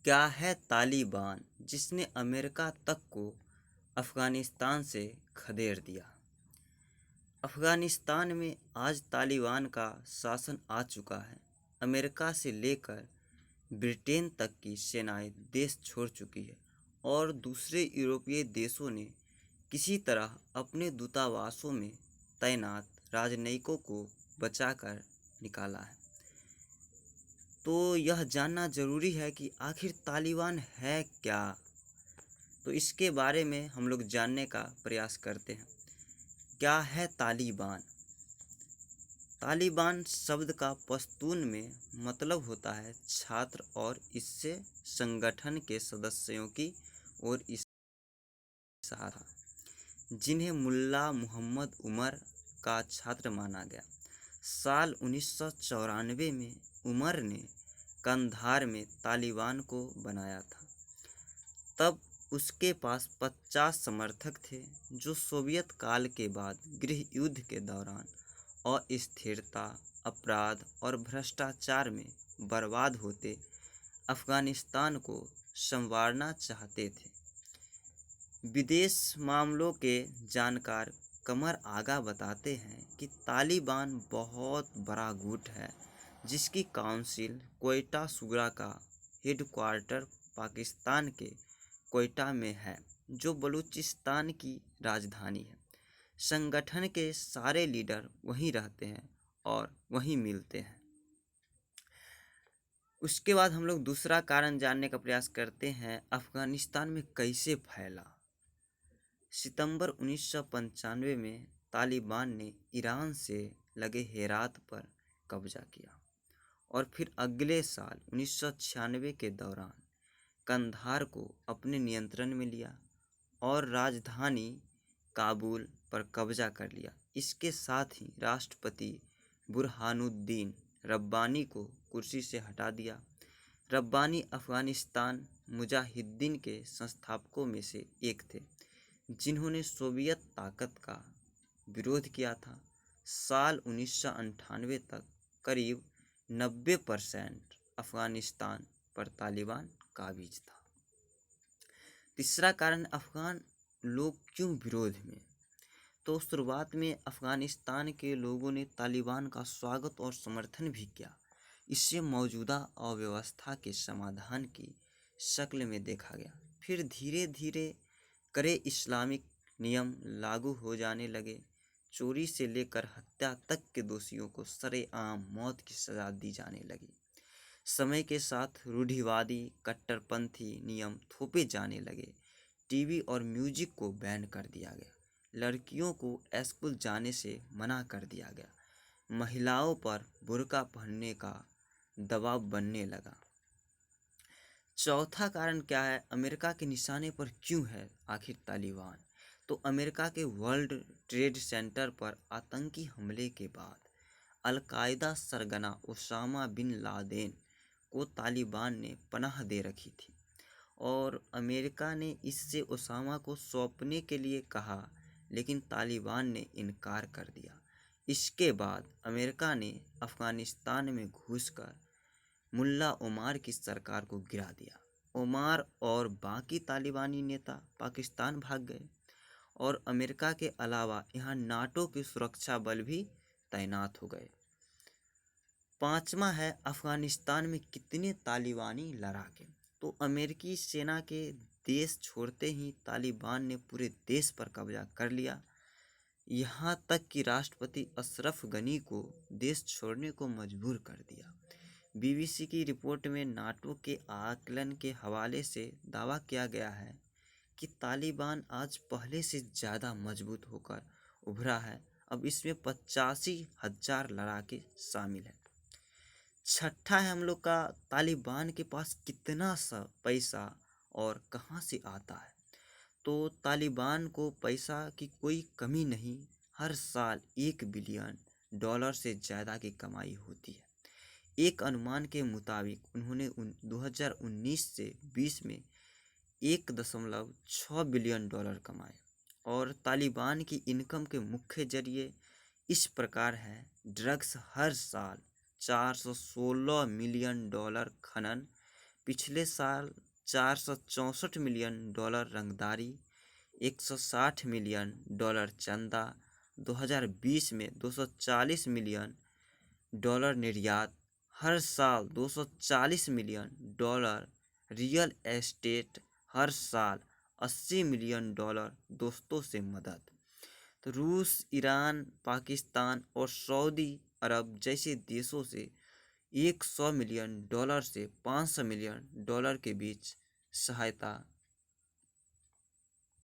क्या है तालिबान जिसने अमेरिका तक को अफ़गानिस्तान से खदेड़ दिया। अफ़गानिस्तान में आज तालिबान का शासन आ चुका है। अमेरिका से लेकर ब्रिटेन तक की सेनाएं देश छोड़ चुकी है और दूसरे यूरोपीय देशों ने किसी तरह अपने दूतावासों में तैनात राजनयिकों को बचाकर निकाला है। तो यह जानना ज़रूरी है कि आखिर तालिबान है क्या। तो इसके बारे में हम लोग जानने का प्रयास करते हैं। क्या है तालिबान? तालिबान शब्द का पश्तून में मतलब होता है छात्र और इससे संगठन के सदस्यों की ओर इशारा, जिन्हें मुल्ला मोहम्मद उमर का छात्र माना गया। साल 1994 में उमर ने कंधार में तालिबान को बनाया था। तब उसके पास 50 समर्थक थे जो सोवियत काल के बाद गृह युद्ध के दौरान अस्थिरता, अपराध और भ्रष्टाचार में बर्बाद होते अफ़गानिस्तान को संवारना चाहते थे। विदेश मामलों के जानकार कमर आगा बताते हैं कि तालिबान बहुत बड़ा गुट है जिसकी काउंसिल क्वेटा सूरा का हेडक्वार्टर पाकिस्तान के क्वेटा में है, जो बलूचिस्तान की राजधानी है। संगठन के सारे लीडर वहीं रहते हैं और वहीं मिलते हैं। उसके बाद हम लोग दूसरा कारण जानने का प्रयास करते हैं, अफ़गानिस्तान में कैसे फैला। सितंबर 1995 में तालिबान ने ईरान से लगे हेरात पर कब्जा किया और फिर अगले साल 1996 के दौरान कंधार को अपने नियंत्रण में लिया और राजधानी काबुल पर कब्जा कर लिया। इसके साथ ही राष्ट्रपति बुरहानुद्दीन रब्बानी को कुर्सी से हटा दिया। रब्बानी अफ़गानिस्तान मुजाहिदीन के संस्थापकों में से एक थे, जिन्होंने सोवियत ताकत का विरोध किया था। साल 1998 तक करीब 90% अफ़गानिस्तान पर तालिबान काबिज था। तीसरा कारण, अफ़गान लोग क्यों विरोध में। तो शुरुआत में अफ़गानिस्तान के लोगों ने तालिबान का स्वागत और समर्थन भी किया। इससे मौजूदा अव्यवस्था के समाधान की शक्ल में देखा गया। फिर धीरे धीरे कड़े इस्लामिक नियम लागू हो जाने लगे। चोरी से लेकर हत्या तक के दोषियों को सरेआम मौत की सज़ा दी जाने लगी। समय के साथ रूढ़िवादी कट्टरपंथी नियम थोपे जाने लगे। टीवी और म्यूजिक को बैन कर दिया गया। लड़कियों को स्कूल जाने से मना कर दिया गया। महिलाओं पर बुर्का पहनने का दबाव बनने लगा। चौथा कारण क्या है, अमेरिका के निशाने पर क्यों है आखिर तालिबान। तो अमेरिका के वर्ल्ड ट्रेड सेंटर पर आतंकी हमले के बाद अल-कायदा सरगना ओसामा बिन लादेन को तालिबान ने पनाह दे रखी थी और अमेरिका ने इससे ओसामा को सौंपने के लिए कहा, लेकिन तालिबान ने इनकार कर दिया। इसके बाद अमेरिका ने अफ़गानिस्तान में घुसकर मुल्ला ओमार की सरकार को गिरा दिया। ओमार और बाकी तालिबानी नेता पाकिस्तान भाग गए और अमेरिका के अलावा यहाँ नाटो के सुरक्षा बल भी तैनात हो गए। पांचवा है, अफ़गानिस्तान में कितने तालिबानी लड़ाके। तो अमेरिकी सेना के देश छोड़ते ही तालिबान ने पूरे देश पर कब्जा कर लिया। यहाँ तक कि राष्ट्रपति अशरफ गनी को देश छोड़ने को मजबूर कर दिया। बीबीसी की रिपोर्ट में नाटो के आकलन के हवाले से दावा किया गया है कि तालिबान आज पहले से ज़्यादा मजबूत होकर उभरा है। अब इसमें 85,000 लड़ाके शामिल हैं। छठा है हम लोग का, तालिबान के पास कितना सा पैसा और कहाँ से आता है। तो तालिबान को पैसा की कोई कमी नहीं। हर साल $1 बिलियन से ज़्यादा की कमाई होती है। एक अनुमान के मुताबिक उन्होंने 2019 से 20 में $1.6 बिलियन कमाए। और तालिबान की इनकम के मुख्य जरिए इस प्रकार हैं, ड्रग्स हर साल $416 मिलियन खनन, पिछले साल $464 मिलियन रंगदारी, $160 मिलियन चंदा, 2020 में $240 मिलियन निर्यात, हर साल $240 मिलियन रियल एस्टेट, हर साल $80 मिलियन दोस्तों से मदद। तो रूस, ईरान, पाकिस्तान और सऊदी अरब जैसे देशों से $100 मिलियन से $500 मिलियन के बीच सहायता